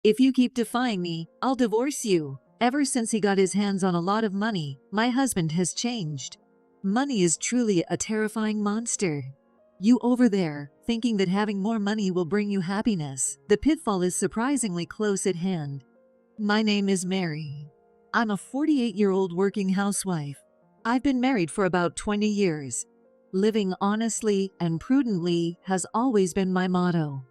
If you keep defying me, I'll divorce you. Ever since he got his hands on a lot of money, my husband has changed. Money is truly a terrifying monster. You over there, thinking that having more money will bring you happiness. The pitfall is surprisingly close at hand. My name is Mary. I'm a 48-year-old working housewife. I've been married for about 20 years. Living honestly and prudently has always been my motto.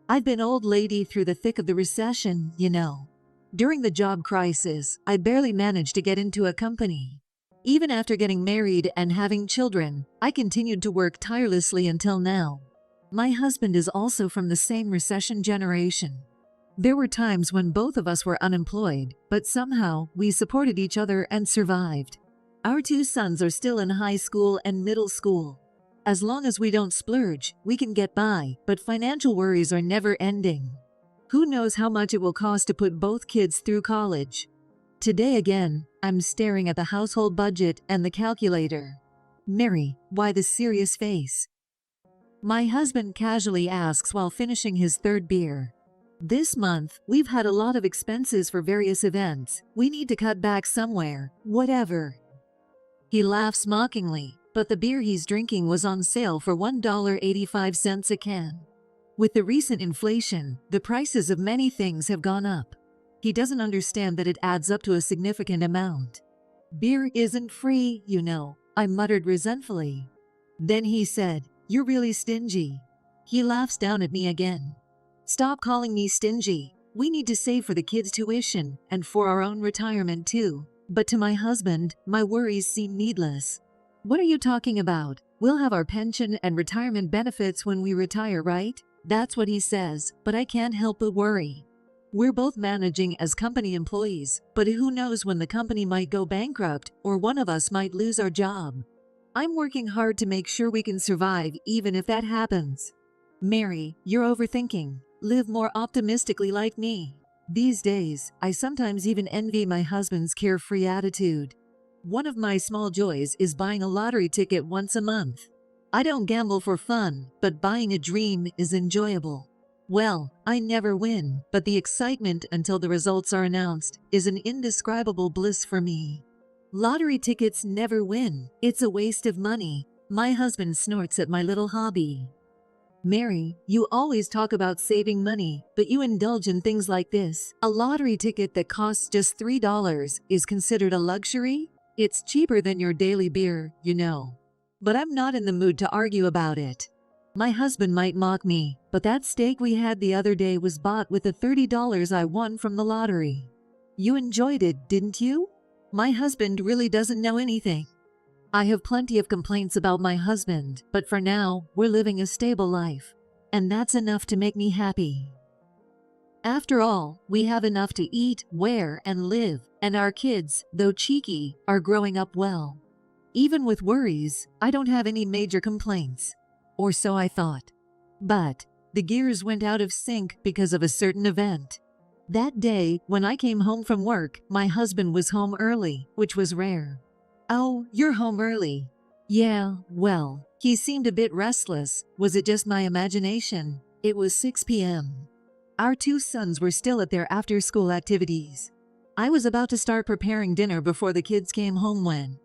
I've been old lady through the thick of the recession, you know. During the job crisis, I barely managed to get into a company. Even after getting married and having children, I continued to work tirelessly until now. My husband is also from the same recession generation. There were times when both of us were unemployed, but somehow we supported each other and survived. Our two sons are still in high school and middle school. As long as we don't splurge, we can get by, but financial worries are never ending. Who knows how much it will cost to put both kids through college? Today again, I'm staring at the household budget and the calculator. Mary, why the serious face? My husband casually asks while finishing his third beer. This month, we've had a lot of expenses for various events. We need to cut back somewhere, whatever. He laughs mockingly, but the beer he's drinking was on sale for $1.85 a can. With the recent inflation, the prices of many things have gone up. He doesn't understand that it adds up to a significant amount. Beer isn't free, you know, I muttered resentfully. Then he said, "You're really stingy." He laughs down at me again. "Stop calling me stingy. We need to save for the kids' tuition and for our own retirement too." But to my husband, my worries seem needless. "What are you talking about? We'll have our pension and retirement benefits when we retire, right?" That's what he says, but I can't help but worry. We're both managing as company employees, but who knows when the company might go bankrupt or one of us might lose our job. I'm working hard to make sure we can survive even if that happens. Mary, you're overthinking. Live more optimistically like me. These days, I sometimes even envy my husband's carefree attitude. One of my small joys is buying a lottery ticket once a month. I don't gamble for fun, but buying a dream is enjoyable. Well, I never win, but the excitement until the results are announced is an indescribable bliss for me. Lottery tickets never win. It's a waste of money. My husband snorts at my little hobby. Mary, you always talk about saving money, but you indulge in things like this. A lottery ticket that costs just $3 is considered a luxury? It's cheaper than your daily beer, you know. But I'm not in the mood to argue about it. My husband might mock me, but that steak we had the other day was bought with the $30 I won from the lottery. You enjoyed it, didn't you? My husband really doesn't know anything. I have plenty of complaints about my husband, but for now, we're living a stable life. And that's enough to make me happy. After all, we have enough to eat, wear, and live, and our kids, though cheeky, are growing up well. Even with worries, I don't have any major complaints. Or so I thought. But the gears went out of sync because of a certain event. That day, when I came home from work, my husband was home early, which was rare. "Oh, you're home early." "Yeah, well, he seemed a bit restless. Was it just my imagination?" It was 6 p.m. Our two sons were still at their after-school activities. I was about to start preparing dinner before the kids came home when,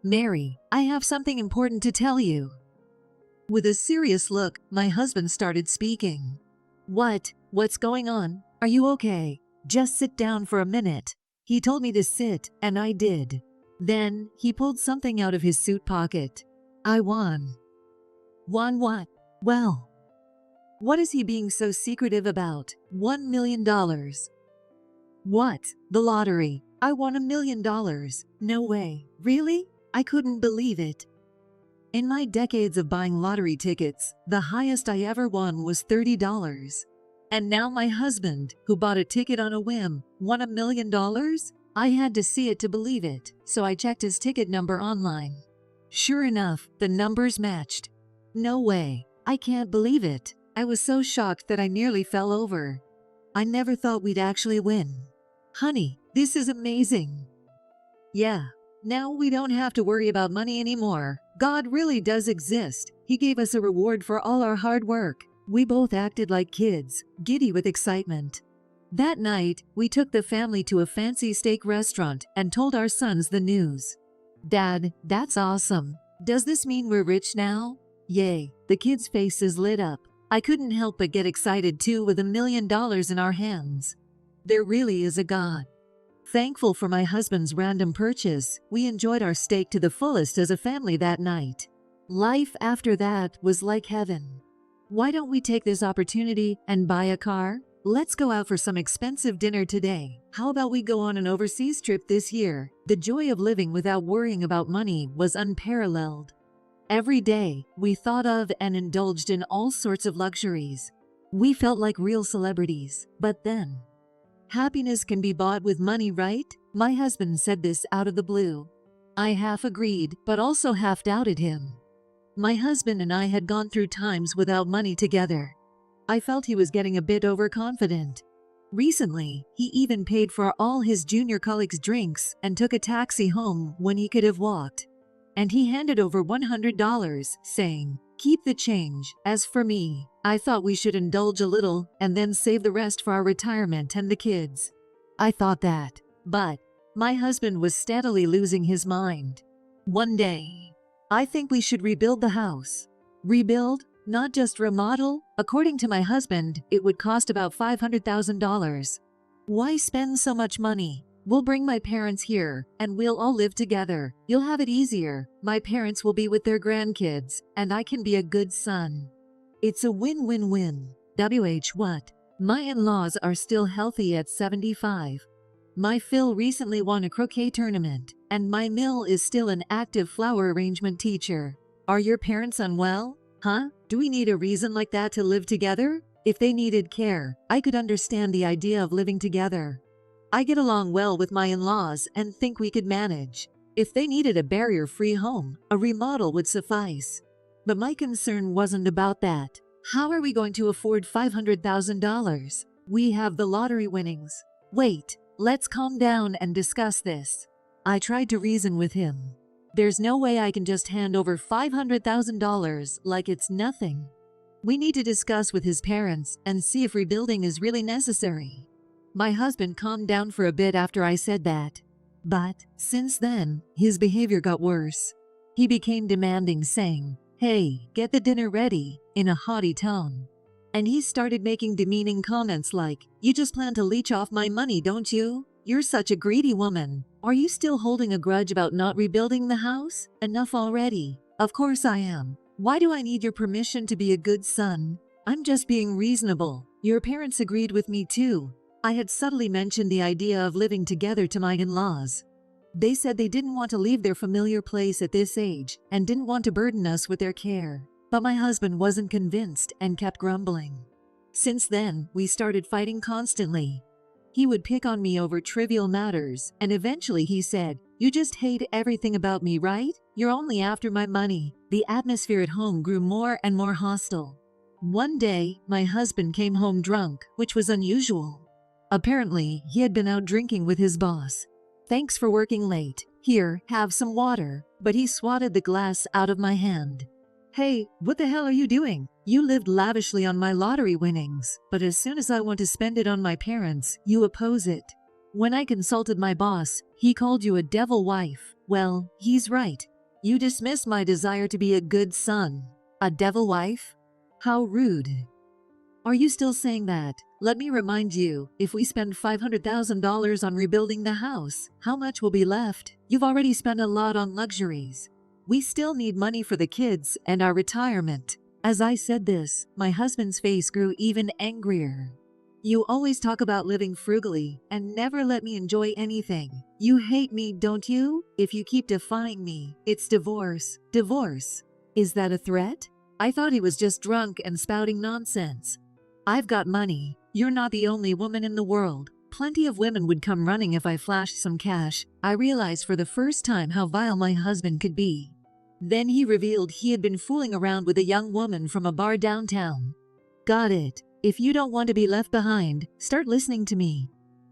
"Mary, I have something important to tell you." With a serious look, my husband started speaking. What's going on? Are you okay? Just sit down for a minute." He told me to sit, and I did. Then, he pulled something out of his suit pocket. "I won." "Won what?" "Well, what is he being so secretive about? $1 million. "What? The lottery. I won $1 million. No way. Really?" I couldn't believe it. In my decades of buying lottery tickets, the highest I ever won was $30. And now my husband, who bought a ticket on a whim, won $1 million? I had to see it to believe it, so I checked his ticket number online. Sure enough, the numbers matched. No way. I can't believe it. I was so shocked that I nearly fell over. I never thought we'd actually win. Honey, this is amazing. Yeah. Now we don't have to worry about money anymore. God really does exist. He gave us a reward for all our hard work. We both acted like kids, giddy with excitement. That night, we took the family to a fancy steak restaurant and told our sons the news. Dad, that's awesome. Does this mean we're rich now? Yay, the kids' faces lit up. I couldn't help but get excited too with $1 million in our hands. There really is a God. Thankful for my husband's random purchase, we enjoyed our steak to the fullest as a family that night. Life after that was like heaven. Why don't we take this opportunity and buy a car? Let's go out for some expensive dinner today. How about we go on an overseas trip this year? The joy of living without worrying about money was unparalleled. Every day, we thought of and indulged in all sorts of luxuries. We felt like real celebrities. But then, happiness can be bought with money, right? My husband said this out of the blue. I half agreed, but also half doubted him. My husband and I had gone through times without money together. I felt he was getting a bit overconfident. Recently, he even paid for all his junior colleagues' drinks and took a taxi home when he could have walked. And he handed over $100, saying, "Keep the change. As for me, I thought we should indulge a little and then save the rest for our retirement and the kids." I thought that, but my husband was steadily losing his mind. One day, "I think we should rebuild the house." Rebuild? Not just remodel? According to my husband, it would cost about $500,000. Why spend so much money? We'll bring my parents here, and we'll all live together. You'll have it easier. My parents will be with their grandkids, and I can be a good son. It's a win-win-win. What? My in-laws are still healthy at 75. My Phil recently won a croquet tournament, and my Mill is still an active flower arrangement teacher. Are your parents unwell? Huh? Do we need a reason like that to live together? If they needed care, I could understand the idea of living together. I get along well with my in-laws and think we could manage. If they needed a barrier-free home, a remodel would suffice. But my concern wasn't about that. How are we going to afford $500,000? We have the lottery winnings. Wait, let's calm down and discuss this. I tried to reason with him. There's no way I can just hand over $500,000 like it's nothing. We need to discuss with his parents and see if rebuilding is really necessary. My husband calmed down for a bit after I said that. But since then, his behavior got worse. He became demanding, saying, "Hey, get the dinner ready," in a haughty tone. And he started making demeaning comments like, "You just plan to leech off my money, don't you? You're such a greedy woman. Are you still holding a grudge about not rebuilding the house? Enough already." Of course I am. Why do I need your permission to be a good son? I'm just being reasonable. Your parents agreed with me too. I had subtly mentioned the idea of living together to my in-laws. They said they didn't want to leave their familiar place at this age and didn't want to burden us with their care. But my husband wasn't convinced and kept grumbling. Since then, we started fighting constantly. He would pick on me over trivial matters, and eventually he said, "You just hate everything about me, right? You're only after my money." The atmosphere at home grew more and more hostile. One day, my husband came home drunk, which was unusual. Apparently, he had been out drinking with his boss. "Thanks for working late. Here, have some water." But he swatted the glass out of my hand. "Hey, what the hell are you doing? You lived lavishly on my lottery winnings, but as soon as I want to spend it on my parents, you oppose it. When I consulted my boss, he called you a devil wife. Well, he's right. You dismiss my desire to be a good son. A devil wife? How rude." Are you still saying that? Let me remind you, if we spend $500,000 on rebuilding the house, how much will be left? You've already spent a lot on luxuries. We still need money for the kids and our retirement. As I said this, my husband's face grew even angrier. "You always talk about living frugally and never let me enjoy anything. You hate me, don't you? If you keep defying me, it's divorce." Divorce? Is that a threat? I thought he was just drunk and spouting nonsense. I've got money. You're not the only woman in the world. Plenty of women would come running if I flashed some cash. I realized for the first time how vile my husband could be. Then he revealed he had been fooling around with a young woman from a bar downtown. Got it. If you don't want to be left behind, start listening to me.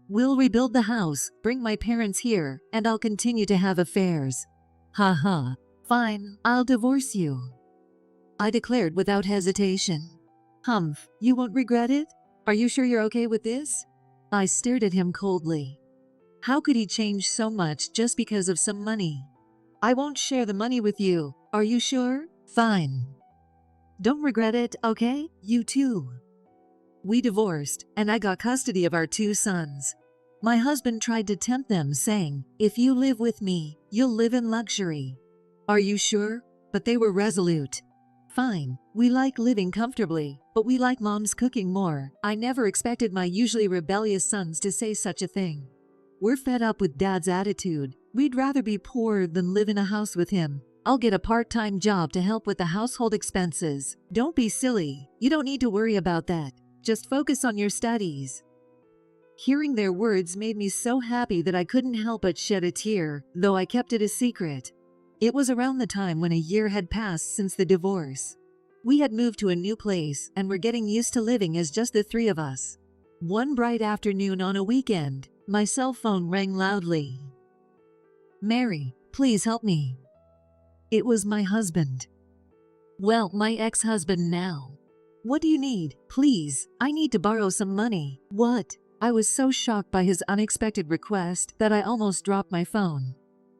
We'll rebuild the house, bring my parents here, and I'll continue to have affairs. Ha ha. Fine, I'll divorce you, I declared without hesitation. Humph, you won't regret it? Are you sure you're okay with this? I stared at him coldly. How could he change so much just because of some money? I won't share the money with you. Are you sure? Fine. Don't regret it, okay? You too. We divorced, and I got custody of our 2 sons. My husband tried to tempt them, saying, "If you live with me, you'll live in luxury." Are you sure? But they were resolute. Fine, we like living comfortably, but we like mom's cooking more. I never expected my usually rebellious sons to say such a thing. We're fed up with dad's attitude. We'd rather be poor than live in a house with him. I'll get a part-time job to help with the household expenses. Don't be silly. You don't need to worry about that. Just focus on your studies. Hearing their words made me so happy that I couldn't help but shed a tear, though I kept it a secret. It was around the time when a year had passed since the divorce. We had moved to a new place and were getting used to living as just the 3 of us. One bright afternoon on a weekend, my cell phone rang loudly. "Mary, please help me." It was my husband. Well, my ex-husband now. "What do you need? Please, I need to borrow some money." "What?" I was so shocked by his unexpected request that I almost dropped my phone.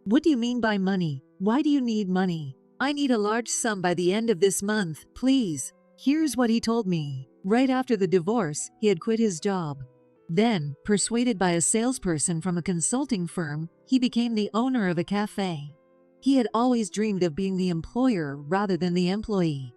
"What do you mean by money? Why do you need money?" "I need a large sum by the end of this month, please." Here's what he told me. Right after the divorce, he had quit his job. Then, persuaded by a salesperson from a consulting firm, he became the owner of a cafe. He had always dreamed of being the employer rather than the employee.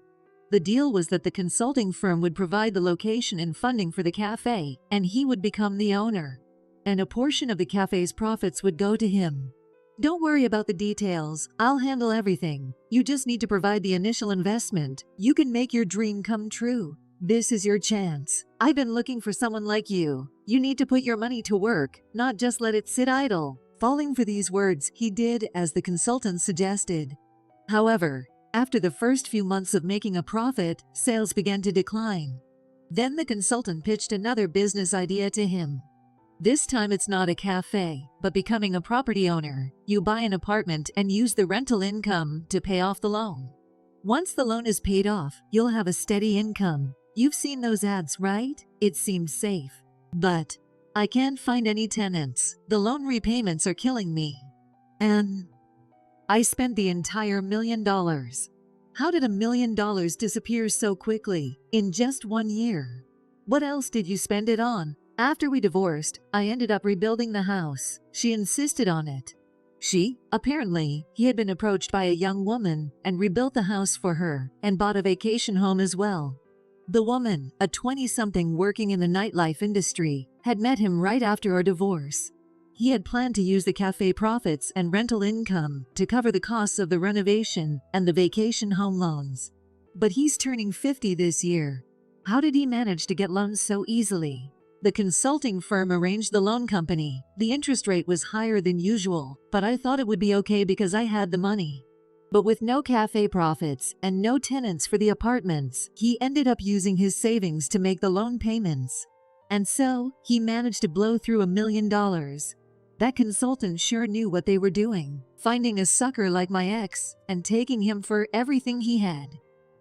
The deal was that the consulting firm would provide the location and funding for the cafe, and he would become the owner. And a portion of the cafe's profits would go to him. "Don't worry about the details. I'll handle everything. You just need to provide the initial investment. You can make your dream come true. This is your chance. I've been looking for someone like you. You need to put your money to work, not just let it sit idle." Falling for these words, he did as the consultant suggested. However, after the first few months of making a profit, sales began to decline. Then the consultant pitched another business idea to him. This time it's not a cafe, but becoming a property owner. You buy an apartment and use the rental income to pay off the loan. Once the loan is paid off, you'll have a steady income. You've seen those ads, right? It seems safe. But I can't find any tenants. The loan repayments are killing me. And I spent the entire $1 million. How did $1 million disappear so quickly, in just 1 year? What else did you spend it on? After we divorced, I ended up rebuilding the house. She insisted on it. Apparently, he had been approached by a young woman and rebuilt the house for her and bought a vacation home as well. The woman, a 20-something working in the nightlife industry, had met him right after our divorce. He had planned to use the cafe profits and rental income to cover the costs of the renovation and the vacation home loans. But he's turning 50 this year. How did he manage to get loans so easily? The consulting firm arranged the loan company. The interest rate was higher than usual, but I thought it would be okay because I had the money. But with no cafe profits and no tenants for the apartments, he ended up using his savings to make the loan payments. And so, he managed to blow through $1 million. That consultant sure knew what they were doing, finding a sucker like my ex and taking him for everything he had.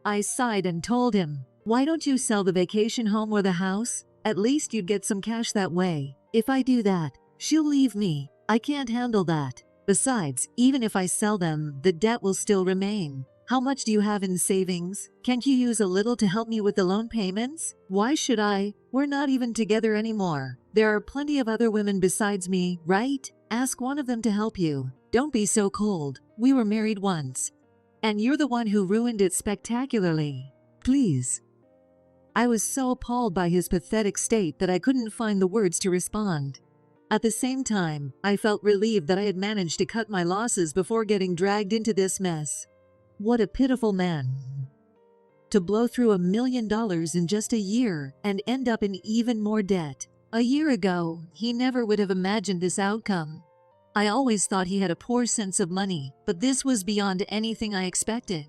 I sighed and told him, "Why don't you sell the vacation home or the house? At least you'd get some cash that way. If I do that, she'll leave me. I can't handle that. Besides, even if I sell them, the debt will still remain. How much do you have in savings? Can't you use a little to help me with the loan payments? Why should I? We're not even together anymore. There are plenty of other women besides me, right? Ask one of them to help you. Don't be so cold. We were married once. And you're the one who ruined it spectacularly. Please." I was so appalled by his pathetic state that I couldn't find the words to respond. At the same time, I felt relieved that I had managed to cut my losses before getting dragged into this mess. What a pitiful man. To blow through $1 million in just a year and end up in even more debt. A year ago, he never would have imagined this outcome. I always thought he had a poor sense of money, but this was beyond anything I expected.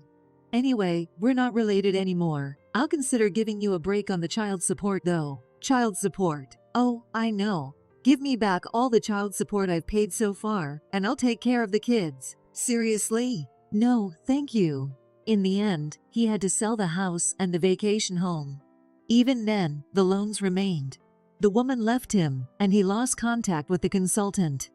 Anyway, we're not related anymore. I'll consider giving you a break on the child support though. Child support. Oh, I know. Give me back all the child support I've paid so far, and I'll take care of the kids. Seriously? No, thank you. In the end, he had to sell the house and the vacation home. Even then, the loans remained. The woman left him, and he lost contact with the consultant.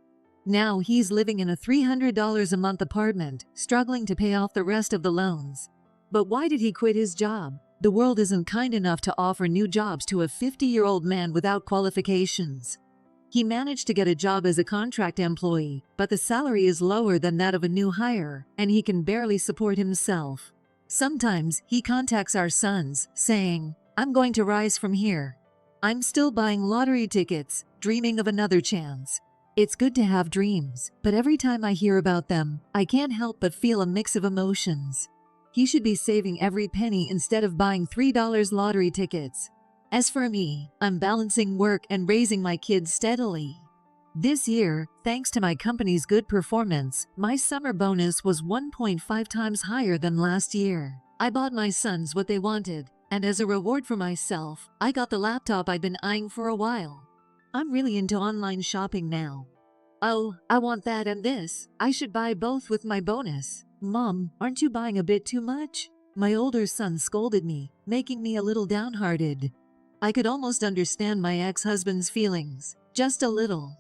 Now he's living in a $300 a month apartment, struggling to pay off the rest of the loans. But why did he quit his job? The world isn't kind enough to offer new jobs to a 50-year-old man without qualifications. He managed to get a job as a contract employee, but the salary is lower than that of a new hire, and he can barely support himself. Sometimes he contacts our sons, saying, "I'm going to rise from here. I'm still buying lottery tickets, dreaming of another chance." It's good to have dreams, but every time I hear about them, I can't help but feel a mix of emotions. He should be saving every penny instead of buying $3 lottery tickets. As for me, I'm balancing work and raising my kids steadily. This year, thanks to my company's good performance, my summer bonus was 1.5 times higher than last year. I bought my sons what they wanted, and as a reward for myself, I got the laptop I'd been eyeing for a while. I'm really into online shopping now. Oh, I want that and this. I should buy both with my bonus. Mom, aren't you buying a bit too much? My older son scolded me, making me a little downhearted. I could almost understand my ex-husband's feelings, just a little.